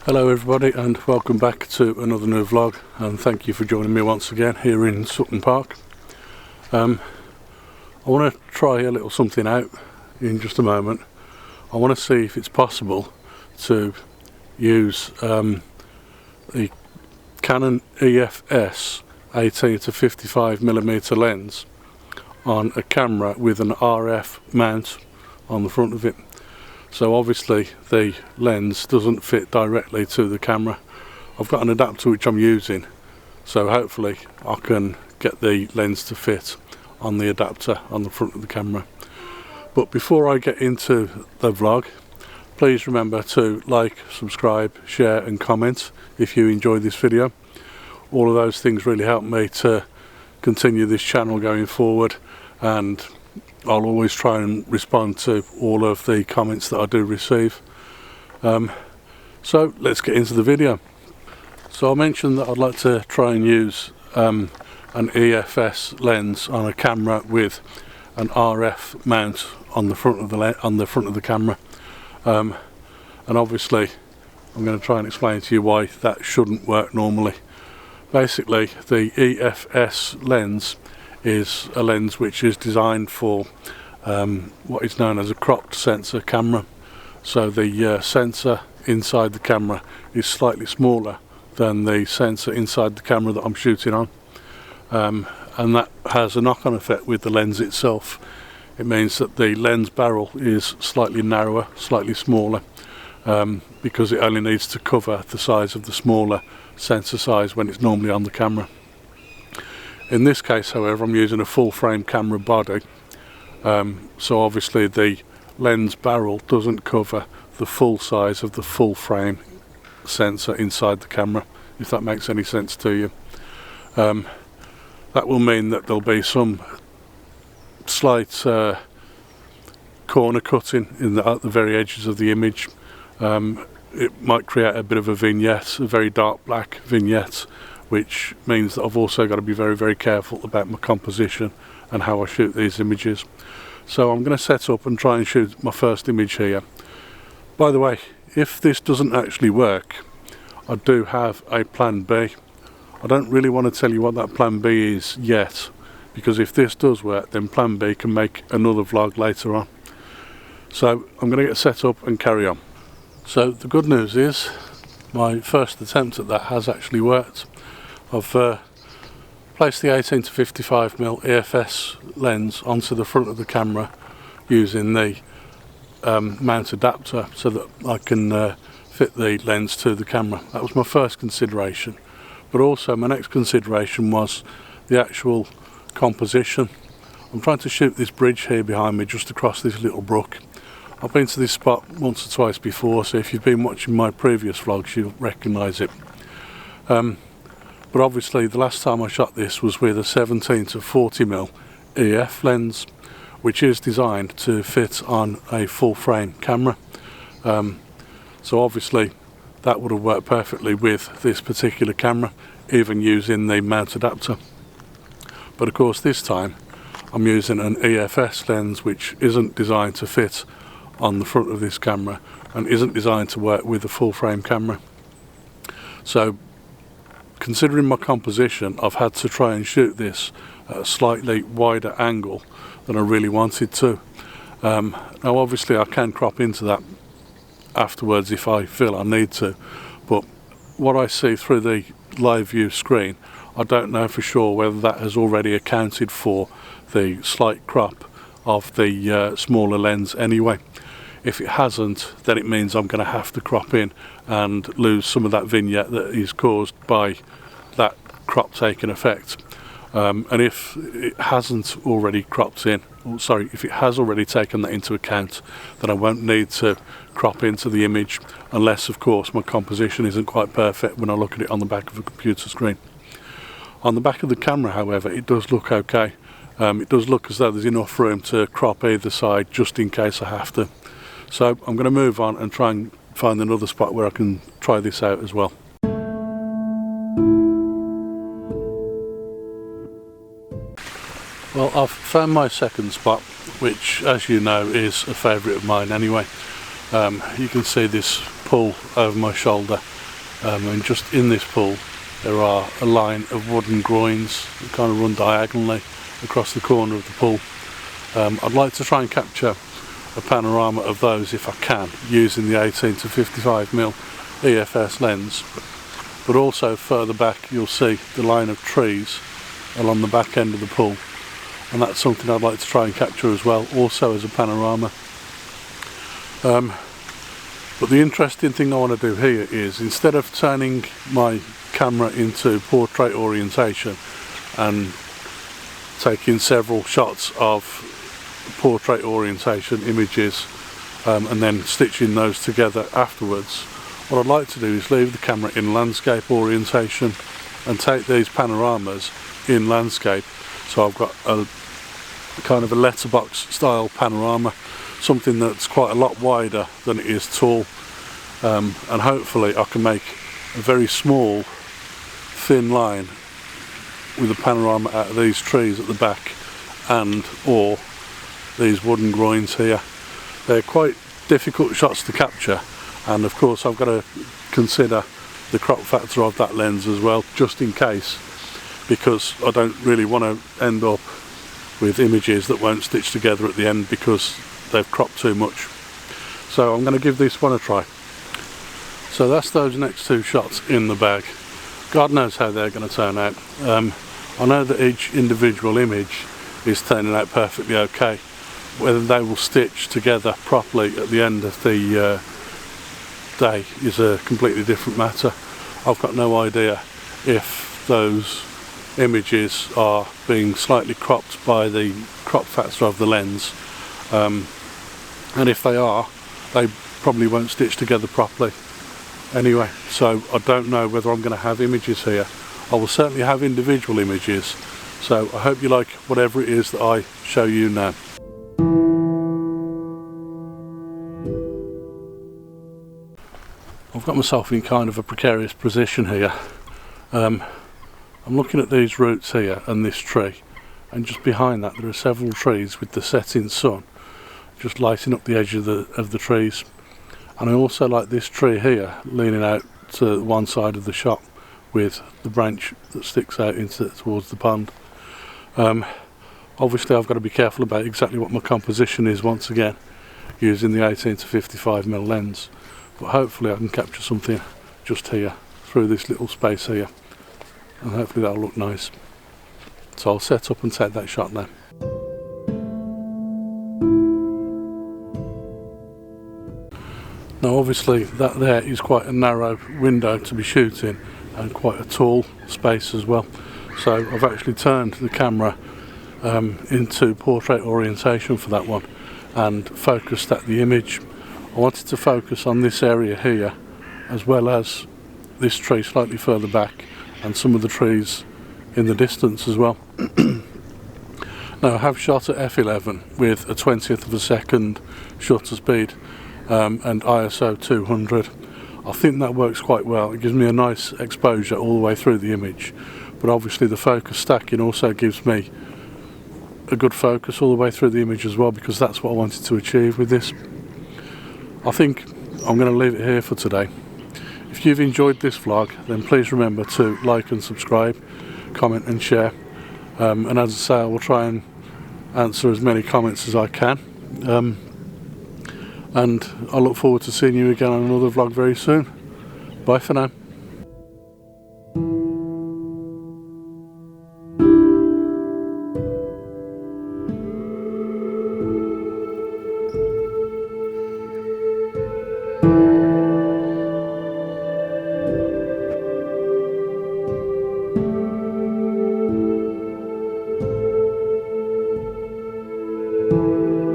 Hello everybody and welcome back to another new vlog, and thank you for joining me once again here in Sutton Park. I want to try a little something out in just a moment. I want to see if it's possible to use the Canon EOS 18 to 55mm lens on a camera with an RF mount on the front of it. So obviously the lens doesn't fit directly to the camera. I've got an adapter which I'm using, so hopefully I can get the lens to fit on the adapter on the front of the camera. But before I get into the vlog, please remember to like, subscribe, share and comment if you enjoyed this video. All of those things really help me to continue this channel going forward, and I'll always try and respond to all of the comments that I do receive. So let's get into the video. So I mentioned that I'd like to try and use an EOS lens on a camera with an RF mount on the front of the camera, and obviously I'm going to try and explain to you why that shouldn't work normally. Basically, the EOS lens is a lens which is designed for what is known as a cropped sensor camera. So the sensor inside the camera is slightly smaller than the sensor inside the camera that I'm shooting on, and that has a knock-on effect with the lens itself. It means that the lens barrel is slightly narrower, slightly smaller, because it only needs to cover the size of the smaller sensor size when it's normally on the camera. In this case, however, I'm using a full frame camera body, so obviously the lens barrel doesn't cover the full size of the full frame sensor inside the camera, if that makes any sense to you. That will mean that there'll be some slight corner cutting at the very edges of the image. It might create a bit of a vignette, a very dark black vignette, which means that I've also got to be very, very careful about my composition and how I shoot these images. So I'm going to set up and try and shoot my first image here. By the way, if this doesn't actually work, I do have a plan B. I don't really want to tell you what that plan B is yet, because if this does work, then plan B can make another vlog later on. So I'm going to get set up and carry on. So the good news is my first attempt at that has actually worked. I've placed the 18 to 55mm EOS lens onto the front of the camera using the mount adapter so that I can fit the lens to the camera. That was my first consideration, but also my next consideration was the actual composition. I'm trying to shoot this bridge here behind me just across this little brook. I've been to this spot once or twice before, so if you've been watching my previous vlogs you'll recognise it. But obviously the last time I shot this was with a 17 to 40mm EF lens, which is designed to fit on a full frame camera. So obviously that would have worked perfectly with this particular camera, even using the mount adapter. But of course this time I'm using an EOS lens which isn't designed to fit on the front of this camera and isn't designed to work with a full frame camera. So considering my composition, I've had to try and shoot this at a slightly wider angle than I really wanted to. Now obviously I can crop into that afterwards if I feel I need to, but what I see through the live view screen, I don't know for sure whether that has already accounted for the slight crop of the smaller lens anyway. If it hasn't, then it means I'm going to have to crop in and lose some of that vignette that is caused by that crop taking effect. And if it hasn't already cropped in, if it has already taken that into account, then I won't need to crop into the image, unless of course my composition isn't quite perfect when I look at it on the back of a computer screen. On the back of the camera, however, it does look okay. It does look as though there's enough room to crop either side just in case I have to. So I'm going to move on and try and find another spot where I can try this out as well. Well, I've found my second spot, which as you know is a favourite of mine anyway. you can see this pull over my shoulder, and just in this pull there are a line of wooden groins that kind of run diagonally across the corner of the pull. I'd like to try and capture a panorama of those if I can, using the 18 to 55mm EFS lens, but also further back you'll see the line of trees along the back end of the pull, and that's something I'd like to try and capture as well, also as a panorama. But the interesting thing I want to do here is, instead of turning my camera into portrait orientation and taking several shots of portrait orientation images and then stitching those together afterwards, what I'd like to do is leave the camera in landscape orientation and take these panoramas in landscape. So I've got a kind of a letterbox style panorama, something that's quite a lot wider than it is tall, and hopefully I can make a very small thin line with a panorama out of these trees at the back and or these wooden groins here. They're quite difficult shots to capture, and of course I've got to consider the crop factor of that lens as well, just in case, because I don't really want to end up with images that won't stitch together at the end because they've cropped too much. So I'm going to give this one a try. So that's those next two shots in the bag. God knows how they're going to turn out. I know that each individual image is turning out perfectly okay. Whether they will stitch together properly at the end of the day is a completely different matter. I've got no idea if those images are being slightly cropped by the crop factor of the lens, and if they are, they probably won't stitch together properly anyway. So I don't know whether I'm going to have images here. I will certainly have individual images, so I hope you like whatever it is that I show you now. I've got myself in kind of a precarious position here. I'm looking at these roots here and this tree, and just behind that there are several trees with the setting sun just lighting up the edge of the trees. And I also like this tree here leaning out to one side of the shot with the branch that sticks out towards the pond. Obviously I've got to be careful about exactly what my composition is once again, using the 18 to 55mm lens, but hopefully I can capture something just here through this little space here, and hopefully that'll look nice. So I'll set up and take that shot now. Now obviously that there is quite a narrow window to be shooting and quite a tall space as well, so I've actually turned the camera into portrait orientation for that one and focused at the image. I wanted to focus on this area here as well as this tree slightly further back and some of the trees in the distance as well. Now I have shot at f11 with a 20th of a second shutter speed and ISO 200. I think that works quite well. It gives me a nice exposure all the way through the image, but obviously the focus stacking also gives me a good focus all the way through the image as well, because that's what I wanted to achieve with this. I think I'm going to leave it here for today. If you've enjoyed this vlog, then please remember to like and subscribe, comment and share, and as I say, I will try and answer as many comments as I can. And I look forward to seeing you again on another vlog very soon. Bye for now.